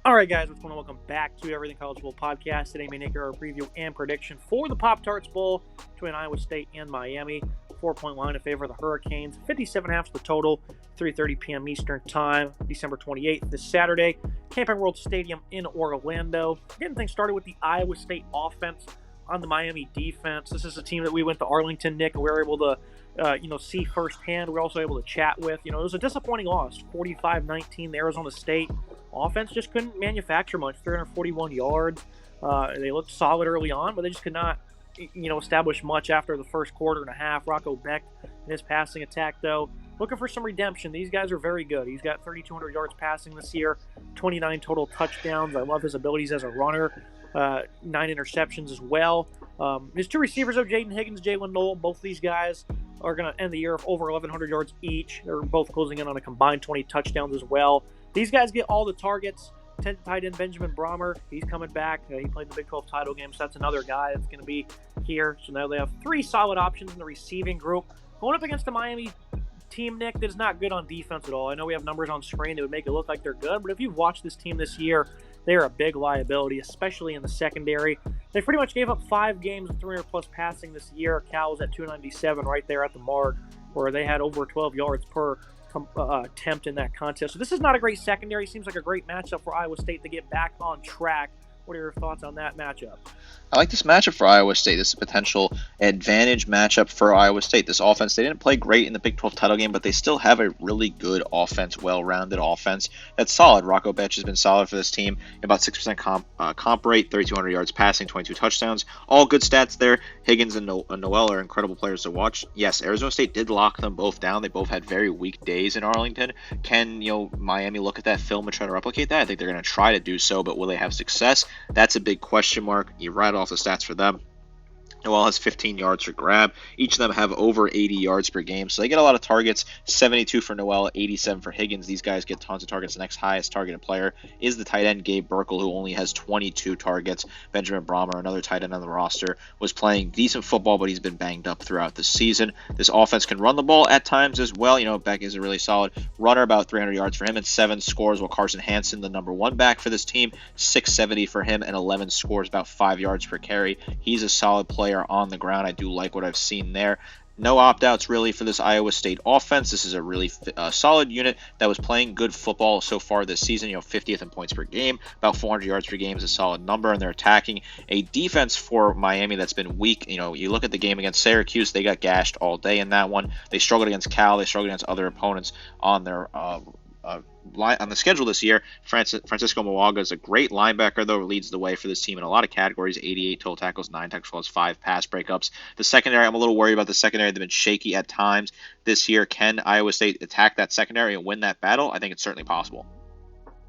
All right, guys, what's going on? Welcome back to Everything College Bowl podcast. Today, we make our preview and prediction for the Pop-Tarts Bowl between Iowa State and Miami. 4-point line in favor of the Hurricanes. 57.5 the total. 3:30 p.m. Eastern Time, December 28th, this Saturday. Camping World Stadium in Orlando. Getting things started with the Iowa State offense on the Miami defense. This is a team that we went to Arlington, Nick, and we were able to see firsthand. We were also able to chat with. It was a disappointing loss, 45-19 to Arizona State. Offense just couldn't manufacture much, 341 yards. They looked solid early on, but they just could not, establish much after the first quarter and a half. Rocco Beck in his passing attack, though, looking for some redemption. These guys are very good. He's got 3,200 yards passing this year, 29 total touchdowns. I love his abilities as a runner. 9 interceptions as well. His two receivers, though, Jaden Higgins, Jalen Noel, both of these guys are going to end the year with over 1,100 yards each. They're both closing in on a combined 20 touchdowns as well. These guys get all the targets. 10th tight end Benjamin Brahmer, he's coming back. He played the Big 12 title game, so that's another guy that's going to be here. So now they have three solid options in the receiving group. Going up against the Miami team, Nick, that is not good on defense at all. I know we have numbers on screen that would make it look like they're good, but if you've watched this team this year, they're a big liability, especially in the secondary. They pretty much gave up 5 games of 300-plus passing this year. Cal was at 297 right there at the mark, where they had over 12 yards per attempt in that contest. So this is not a great secondary. Seems like a great matchup for Iowa State to get back on track. What are your thoughts on that matchup? I like this matchup for Iowa State. This is a potential advantage matchup for Iowa State. This offense, they didn't play great in the Big 12 title game, but they still have a really good offense, well-rounded offense that's solid. Rocco Beck has been solid for this team. About 6% comp rate, 3,200 yards passing, 22 touchdowns. All good stats there. Higgins and Noel are incredible players to watch. Yes, Arizona State did lock them both down. They both had very weak days in Arlington. Can Miami look at that film and try to replicate that? I think they're going to try to do so, but will they have success? That's a big question mark. You rattle off the stats for them. Noel has 15 yards for grab. Each of them have over 80 yards per game, so they get a lot of targets. 72 for Noel, 87 for Higgins. These guys get tons of targets. The next highest targeted player is the tight end Gabe Burkle, who only has 22 targets. Benjamin Brahmer, another tight end on the roster, was playing decent football, but he's been banged up throughout the season. This offense can run the ball at times as well. Beck is a really solid runner, about 300 yards for him and 7 scores, while Carson Hansen, the number 1 back for this team, 670 for him and 11 scores, about 5 yards per carry. He's a solid player on the ground. I do like what I've seen there. No opt-outs really for this Iowa State offense. This is a really solid unit that was playing good football so far this season. 50th in points per game, about 400 yards per game is a solid number, and they're attacking a defense for Miami that's been weak. You look at the game against Syracuse, they got gashed all day in that one. They struggled against Cal. They struggled against other opponents on their on the schedule this year. Francisco Moaga is a great linebacker, though, leads the way for this team in a lot of categories. 88 total tackles, 9 tackles, 5 pass breakups. The secondary, I'm a little worried about the secondary. They've been shaky at times this year. Can Iowa State attack that secondary and win that battle? I think it's certainly possible.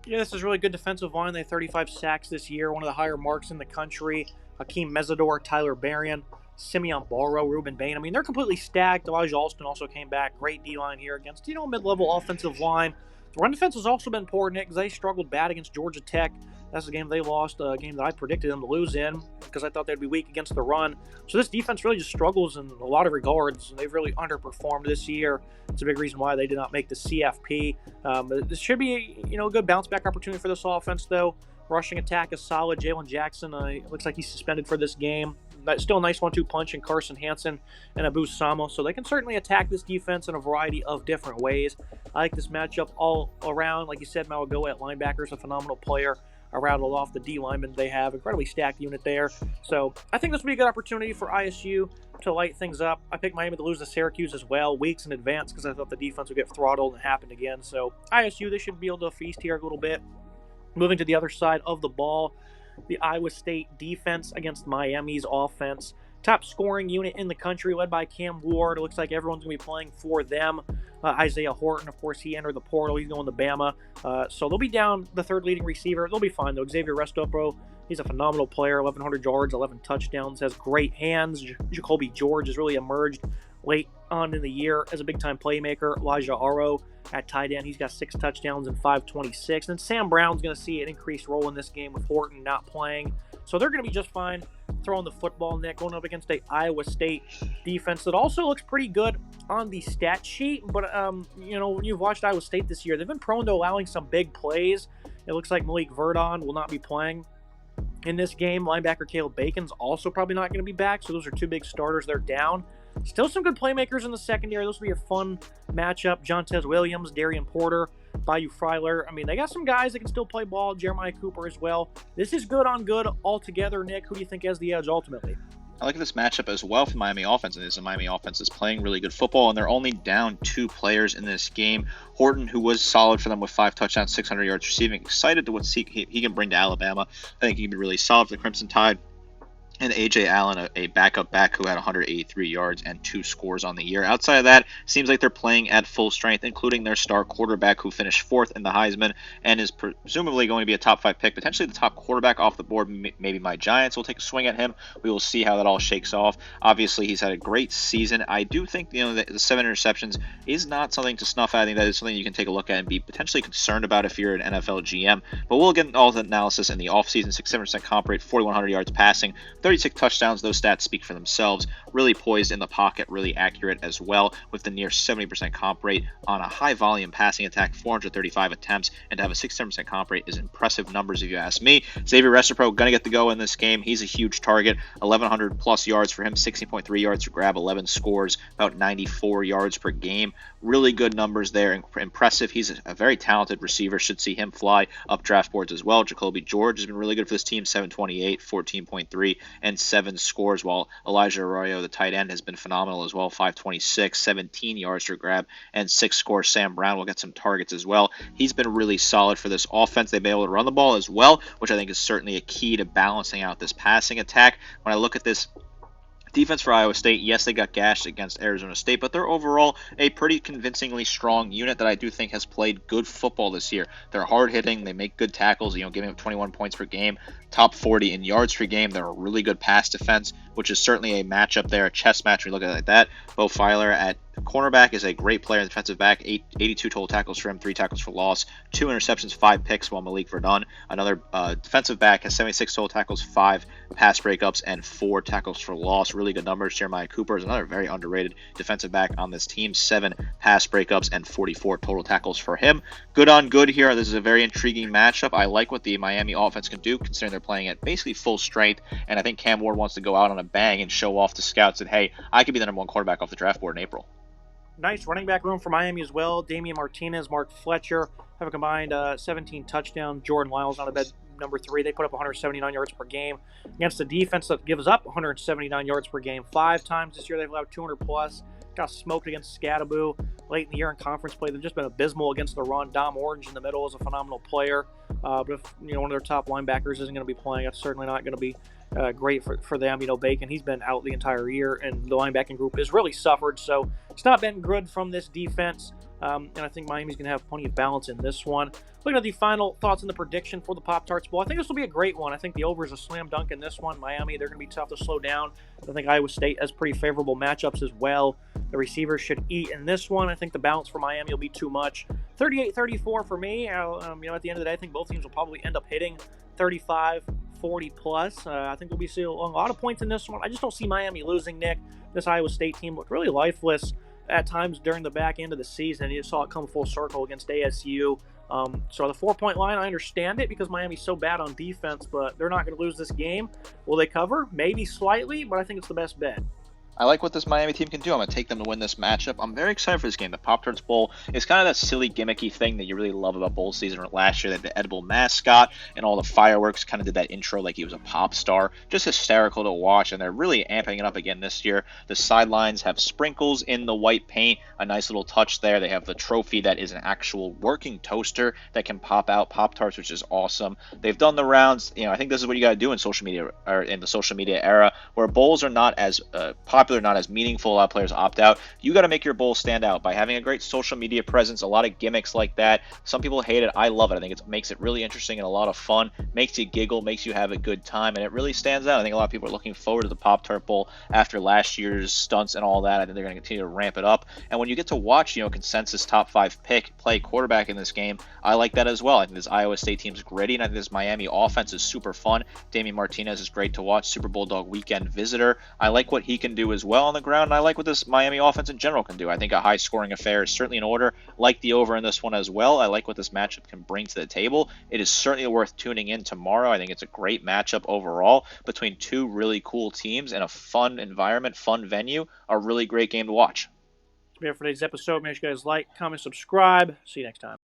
Yeah, this is really good defensive line. They have 35 sacks this year, one of the higher marks in the country. Hakeem Mesidor, Tyler Berrien, Simeon Barrow, Ruben Bain. I mean, they're completely stacked. Elijah Alston also came back. Great D-line here against, mid-level offensive line. The run defense has also been poor, Nick, because they struggled bad against Georgia Tech. That's the game they lost, a game that I predicted them to lose in because I thought they'd be weak against the run. So this defense really just struggles in a lot of regards, and they've really underperformed this year. It's a big reason why they did not make the CFP. But this should be a good bounce-back opportunity for this offense, though. Rushing attack is solid. Jalen Jackson looks like he's suspended for this game. Still a nice 1-2 punch in Carson Hansen and Abu Samo, so they can certainly attack this defense in a variety of different ways. I like this matchup all around. Like you said, Malagoa at linebacker is a phenomenal player. I rattled off the D linemen they have. Incredibly stacked unit there. So I think this will be a good opportunity for ISU to light things up. I picked Miami to lose to Syracuse as well, weeks in advance, because I thought the defense would get throttled, and it happened again. So ISU, they should be able to feast here a little bit. Moving to the other side of the ball, the Iowa State defense against Miami's offense. Top scoring unit in the country, led by Cam Ward. It looks like everyone's going to be playing for them. Isaiah Horton, of course, he entered the portal. He's going to Bama. So they'll be down the third leading receiver. They'll be fine, though. Xavier Restopro, he's a phenomenal player. 1,100 yards, 11 touchdowns, has great hands. Jacoby George has really emerged late on in the year as a big-time playmaker. Elijah Aro at tight end, he's got 6 touchdowns and 526. And Sam Brown's going to see an increased role in this game with Horton not playing. So they're going to be just fine throwing the football, Nick, going up against a Iowa State defense that also looks pretty good on the stat sheet. But, when you've watched Iowa State this year, they've been prone to allowing some big plays. It looks like Malik Verdon will not be playing in this game. Linebacker Caleb Bacon's also probably not going to be back, so those are two big starters. They're down. Still some good playmakers in the secondary. This will be a fun matchup. Jontez Williams, Darian Porter, Bayou Freiler. I mean, they got some guys that can still play ball. Jeremiah Cooper as well. This is good on good altogether. Nick, who do you think has the edge ultimately? I like this matchup as well for Miami offense, and this Miami offense is playing really good football, and they're only down 2 players in this game. Horton, who was solid for them with 5 touchdowns, 600 yards receiving, excited to what he can bring to Alabama. I think he can be really solid for the Crimson Tide. And A.J. Allen, a backup back who had 183 yards and 2 scores on the year. Outside of that, seems like they're playing at full strength, including their star quarterback who finished 4th in the Heisman and is presumably going to be a top 5 pick, potentially the top quarterback off the board. Maybe my Giants will take a swing at him. We will see how that all shakes off. Obviously, he's had a great season. I do think the 7 interceptions is not something to snuff at. I think that is something you can take a look at and be potentially concerned about if you're an NFL GM. But we'll get all the analysis in the offseason. 67% comp rate, 4,100 yards passing, 36 touchdowns. Those stats speak for themselves. Really poised in the pocket, really accurate as well, with the near 70% comp rate on a high volume passing attack, 435 attempts, and to have a 67% comp rate is impressive numbers if you ask me. Xavier Restrepo gonna get the go in this game. He's a huge target, 1,100 plus yards for him, 16.3 yards per grab, 11 scores, about 94 yards per game. Really good numbers there, impressive. He's a very talented receiver. Should see him fly up draft boards as well. Jacoby George has been really good for this team, 728, 14.3, and 7 scores, while Elijah Arroyo, the tight end, has been phenomenal as well, 526, 17 yards per grab, and 6 scores. Sam Brown will get some targets as well. He's been really solid for this offense. They've been able to run the ball as well, which I think is certainly a key to balancing out this passing attack. When I look at this defense for Iowa State, yes, they got gashed against Arizona State, but they're overall a pretty convincingly strong unit that I do think has played good football this year. They're hard-hitting. They make good tackles, giving up 21 points per game, top 40 in yards per game. They're a really good pass defense, which is certainly a matchup there, a chess match when you look at it like that. Bo Filer at cornerback is a great player in the defensive back, 82 total tackles for him, 3 tackles for loss, 2 interceptions, 5 picks, while Malik Verdon, another defensive back, has 76 total tackles, 5 pass breakups, and 4 tackles for loss. Really good numbers. Jeremiah Cooper is another very underrated defensive back on this team, 7 pass breakups and 44 total tackles for him. Good on good here. This is a very intriguing matchup. I like what the Miami offense can do, considering they're playing at basically full strength, and I think Cam Ward wants to go out on a bang and show off to scouts that, hey, I could be the number 1 quarterback off the draft board in April. Nice running back room for Miami as well. Damian Martinez, Mark Fletcher have a combined 17 touchdowns. Jordan Lyles on a bed number 3. They put up 179 yards per game against a defense that gives up 179 yards per game 5 times this year. They've allowed 200 plus. Got smoked against Scattaboo late in the year in conference play. They've just been abysmal against the run. Dom Orange in the middle is a phenomenal player. But if one of their top linebackers isn't going to be playing, it's certainly not going to be great for them. Bacon, he's been out the entire year, and the linebacking group has really suffered. So it's not been good from this defense. And I think Miami's going to have plenty of balance in this one. Looking at the final thoughts and the prediction for the Pop-Tarts Bowl, I think this will be a great one. I think the over is a slam dunk in this one. Miami, they're going to be tough to slow down. I think Iowa State has pretty favorable matchups as well. The receivers should eat in this one. I think the balance for Miami will be too much. 38-34 for me. At the end of the day, I think both teams will probably end up hitting 35, 40 plus. I think we'll be seeing a lot of points in this one. I just don't see Miami losing, Nick. This Iowa State team looked really lifeless at times during the back end of the season. You saw it come full circle against ASU. So the 4-point line, I understand it because Miami's so bad on defense, but they're not going to lose this game. Will they cover? Maybe slightly, but I think it's the best bet. I like what this Miami team can do. I'm going to take them to win this matchup. I'm very excited for this game. The Pop-Tarts Bowl is kind of that silly, gimmicky thing that you really love about bowl season. Last year, they had the edible mascot and all the fireworks, kind of did that intro like he was a pop star. Just hysterical to watch, and they're really amping it up again this year. The sidelines have sprinkles in the white paint, a nice little touch there. They have the trophy that is an actual working toaster that can pop out Pop-Tarts, which is awesome. They've done the rounds. I think this is what you got to do in social media, or in the social media era, where bowls are not as popular, not as meaningful. A lot of players opt out. You got to make your bowl stand out by having a great social media presence, a lot of gimmicks like that. Some people hate it. I love it. I think it makes it really interesting and a lot of fun, makes you giggle, makes you have a good time, and it really stands out. I think a lot of people are looking forward to the Pop-Tart Bowl after last year's stunts and all that. I think they're going to continue to ramp it up, and when you get to watch consensus top 5 pick play quarterback in this game, I like that as well. I think this Iowa State team's gritty, and I think this Miami offense is super fun. Damian Martinez is great to watch, Super Bowl dog weekend visitor. I like what he can do as well on the ground. And I like what this Miami offense in general can do. I think a high-scoring affair is certainly in order. Like the over in this one as well. I like what this matchup can bring to the table. It is certainly worth tuning in tomorrow. I think it's a great matchup overall between two really cool teams in a fun environment, fun venue. A really great game to watch. That's it for today's episode. Make sure you guys like, comment, subscribe. See you next time.